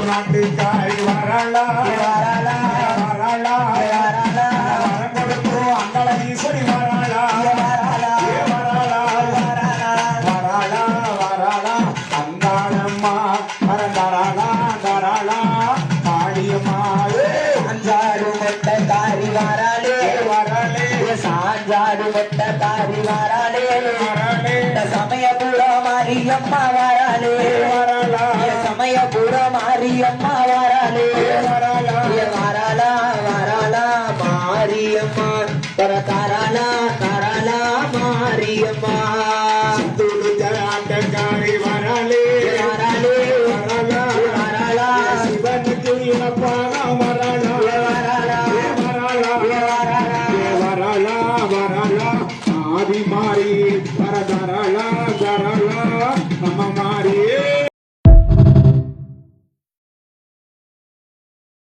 நாட்டுக்காரி வரலா வரலா வரலா வரலா வரம் கொடுக்கும் அந்தள ஈஸ்வரி வரலா வரலா வரலா வரலா வரலா அந்தாளம்மா வரலா வரலா காளியம்மா சாஞ்சாடு மொட்டை காரி வாராளே வரலே சாஞ்சாடு மொட்டை காரி வாராளே வரலே சமயபுர மாரியம்மா வாராளே வரலா சமயபுர மாரியம்மா வாராளே வரலா வாராளா வாராளா மாரியம்மா தரதாராளா தாராளா மாரியம்மா ஆட்டக்காரி வரலே வாராளே வரலா வாராளா சிவனுக்கு இனப்பாக